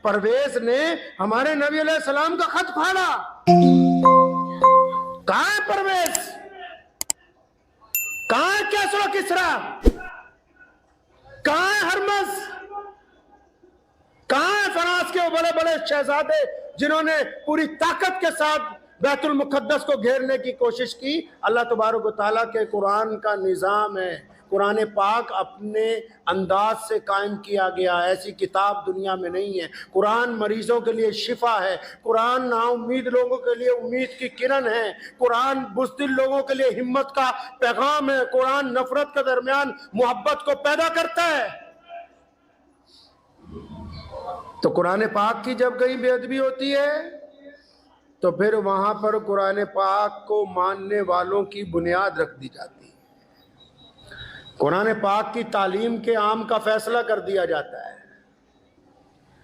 परवेज ने हमारे नबी अलैहिस्सलाम का खत फाड़ा। कहां है परवेज, कहां है कैसरो किसरा, कहां है हरमस, कहां है फराज के वो बड़े बड़े शहजादे जिन्होंने पूरी ताकत के साथ बैतुल मुकद्दस को घेरने की कोशिश की। अल्लाह तबारक व तआला के कुरान का निज़ाम है, कुरान पाक अपने अंदाज से कायम किया गया, ऐसी किताब दुनिया में नहीं है। कुरान मरीजों के लिए शिफा है, कुरान नाउम्मीद लोगों के लिए उम्मीद की किरण है, कुरान बुज़दिल लोगों के लिए हिम्मत का पैगाम है, कुरान नफरत के दरमियान मोहब्बत को पैदा करता है। तो कुरान पाक की जब कहीं बेअदबी होती है तो फिर वहां पर कुरान पाक को मानने वालों की बुनियाद रख दी जाती है, कुरान पाक की तालीम के आम का फैसला कर दिया जाता है।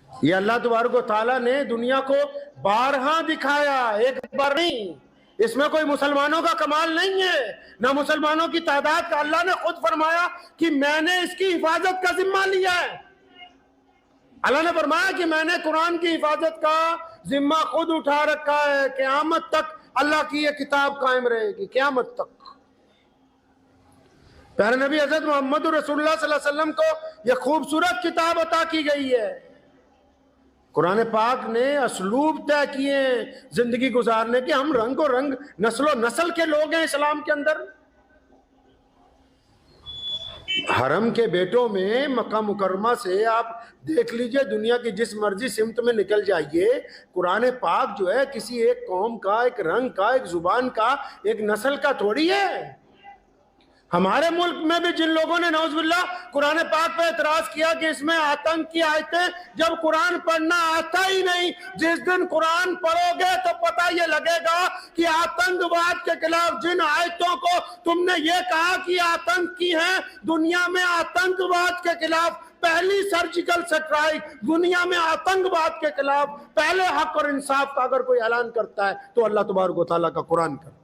ये अल्लाह तबारक व तआला ने दुनिया को बारहा दिखाया, एक बार नहीं। इसमें कोई मुसलमानों का कमाल नहीं है, ना मुसलमानों की तादाद का। अल्लाह ने खुद फरमाया कि मैंने इसकी हिफाजत का जिम्मा लिया है। अल्लाह ने फरमाया कि मैंने कुरान की हिफाजत का जिम्मा खुद उठा रखा है, क़यामत तक अल्लाह की ये किताब कायम रहेगी, क़यामत तक। प्यारे नबी हज़रत मोहम्मद रसूलुल्लाह सल्लल्लाहु अलैहि वसल्लम को यह खूबसूरत किताब अता की गई है। कुरान पाक ने असलूब तय किए जिंदगी गुजारने के। हम रंग और रंग, नस्लो नस्ल के लोग हैं इस्लाम के अंदर। हरम के बेटों में मक्का मुकर्रमा से आप देख लीजिए, दुनिया की जिस मर्जी सिमत में निकल जाइए, कुरान पाक जो है किसी एक कौम का, एक रंग का, एक जुबान का, एक नस्ल का थोड़ी है। हमारे मुल्क में भी जिन लोगों ने नौजुबिल्लाह कुरान पाक पे एतराज किया कि इसमें आतंक की आयतें, जब कुरान पढ़ना आता ही नहीं, जिस दिन कुरान पढ़ोगे तो पता ये लगेगा कि आतंकवाद के खिलाफ जिन आयतों को तुमने ये कहा कि आतंक की है, दुनिया में आतंकवाद के खिलाफ पहली सर्जिकल स्ट्राइक, दुनिया में आतंकवाद के खिलाफ पहले हक और इंसाफ का अगर कोई ऐलान करता है तो अल्लाह तबारक व तआला का कुरान करता है।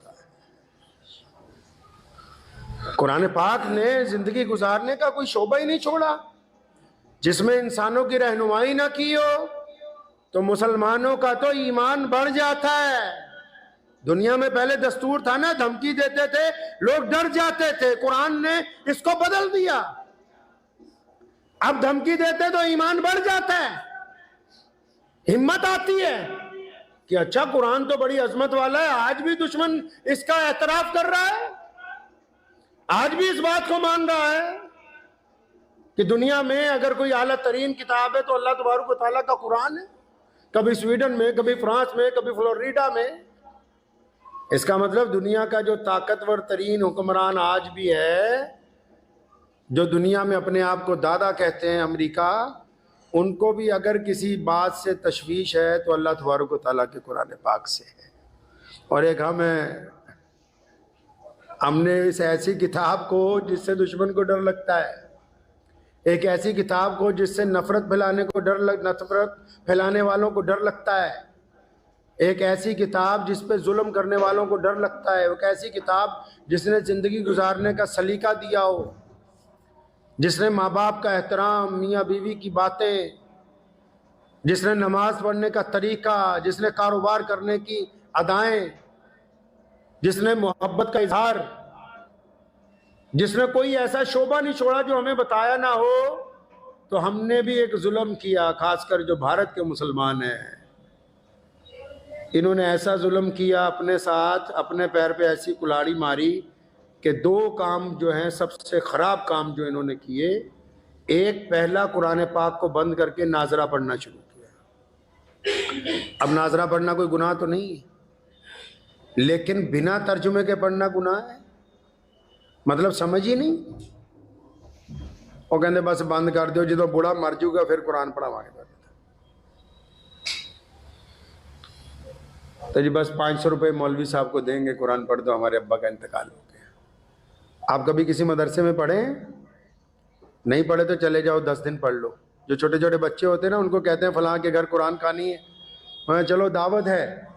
कुरान पाक ने जिंदगी गुजारने का कोई शोबा ही नहीं छोड़ा जिसमें इंसानों की रहनुमाई ना की हो। तो मुसलमानों का तो ईमान बढ़ जाता है। दुनिया में पहले दस्तूर था ना, धमकी देते थे, लोग डर जाते थे। कुरान ने इसको बदल दिया, अब धमकी देते तो ईमान बढ़ जाता है, हिम्मत आती है कि अच्छा कुरान तो बड़ी अजमत वाला है। आज भी दुश्मन इसका एतराफ कर रहा है, आज भी इस बात को मान रहा है कि दुनिया में अगर कोई आला तरीन किताब है तो अल्लाह तबारक व तआला का कुरान है। कभी स्वीडन में, कभी फ्रांस में, कभी फ्लोरिडा में। इसका मतलब दुनिया का जो ताकतवर तरीन हुक्मरान आज भी है, जो दुनिया में अपने आप को दादा कहते हैं, अमेरिका, उनको भी अगर किसी बात से तशवीश है तो अल्लाह तबारक व तआला के कुरान पाक से है। और एक हमने इस ऐसी किताब को जिससे दुश्मन को डर लगता है, एक ऐसी किताब को जिससे नफरत फैलाने वालों को डर लगता है, एक ऐसी किताब जिस पे जुल्म करने वालों को डर लगता है, एक ऐसी किताब जिसने ज़िंदगी गुजारने का सलीका दिया हो, जिसने माँ बाप का एहतराम, मियाँ बीवी की बातें, जिसने नमाज पढ़ने का तरीका, जिसने कारोबार करने की अदाएं, जिसने मोहब्बत का इजहार, जिसने कोई ऐसा शोभा नहीं छोड़ा जो हमें बताया ना हो। तो हमने भी एक जुल्म किया, खासकर जो भारत के मुसलमान हैं, इन्होंने ऐसा जुल्म किया अपने साथ, अपने पैर पे ऐसी कुल्हाड़ी मारी कि दो काम जो हैं सबसे ख़राब काम जो इन्होंने किए, एक पहला कुरान पाक को बंद करके नाजरा पढ़ना शुरू किया। अब नाजरा पढ़ना कोई गुनाह तो नहीं है, लेकिन बिना तर्जुमे के पढ़ना गुनाह है। मतलब समझ ही नहीं। और कहते बस बंद कर दो, जो बुढ़ा मर जूगा फिर कुरान पढ़ावांगे। तो जी बस 500 रुपये मौलवी साहब को देंगे, कुरान पढ़ दो, हमारे अब्बा का इंतकाल हो गया। आप कभी किसी मदरसे में पढ़े? नहीं पढ़े तो चले जाओ, 10 दिन पढ़ लो। जो छोटे छोटे बच्चे होते हैं ना, उनको कहते हैं फलां के घर कुरान खानी है, वहाँ चलो दावत है।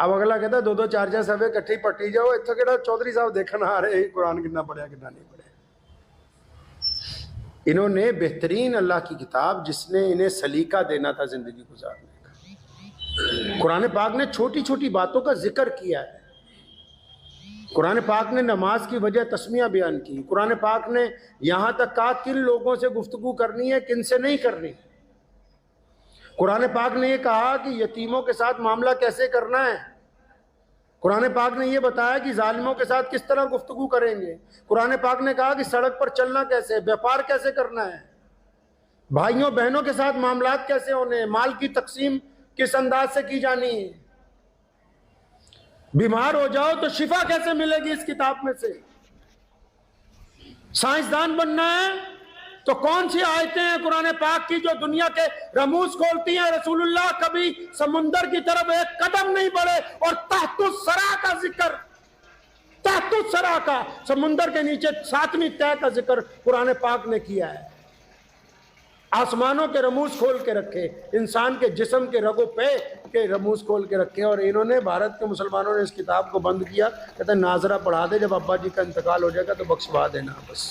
अब अगला कहता है 2-2 4-4 सफे इकट्ठी पट्टी जाओ, इतना केड़ा चौधरी साहब देखना आ रहे कुरान कितना पढ़िया कितना नहीं पढ़िया। इन्होंने बेहतरीन अल्लाह की किताब, जिसने इन्हें सलीका देना था ज़िंदगी गुजारने का, कुरान पाक ने छोटी छोटी बातों का जिक्र किया है। कुरान पाक ने नमाज की वजह तस्मिया बयान की। कुरान पाक ने यहाँ तक कहा किन लोगों से गुफ्तगू करनी है, किन से नहीं करनी। कुरान पाक ने ये कहा कि यतीमों के साथ मामला कैसे करना है। कुरान पाक ने ये बताया कि जालिमों के साथ किस तरह गुफ्तगू करेंगे। कुरान पाक ने कहा कि सड़क पर चलना कैसे, व्यापार कैसे करना है, भाइयों बहनों के साथ मामलात कैसे होने, माल की तकसीम किस अंदाज से की जानी है, बीमार हो जाओ तो शिफा कैसे मिलेगी इस किताब में से, साइंसदान बनना है तो कौन सी आयतें हैं कुरान पाक की जो दुनिया के रमूज खोलती हैं। रसूलुल्लाह कभी समुंदर की तरफ एक कदम नहीं बढ़े और तहतुस सरा का जिक्र, तहतुस सरा का, समुंदर के नीचे 7वीं तह का जिक्र कुरान पाक ने किया है। आसमानों के रमूज खोल के रखे, इंसान के जिस्म के रगो पे के रमूज खोल के रखे। और इन्होंने, भारत के मुसलमानों ने इस किताब को बंद किया। कहते हैं नाजरा पढ़ा दे, जब अब्बा जी का इंतकाल हो जाएगा तो बख्शवा देना बस।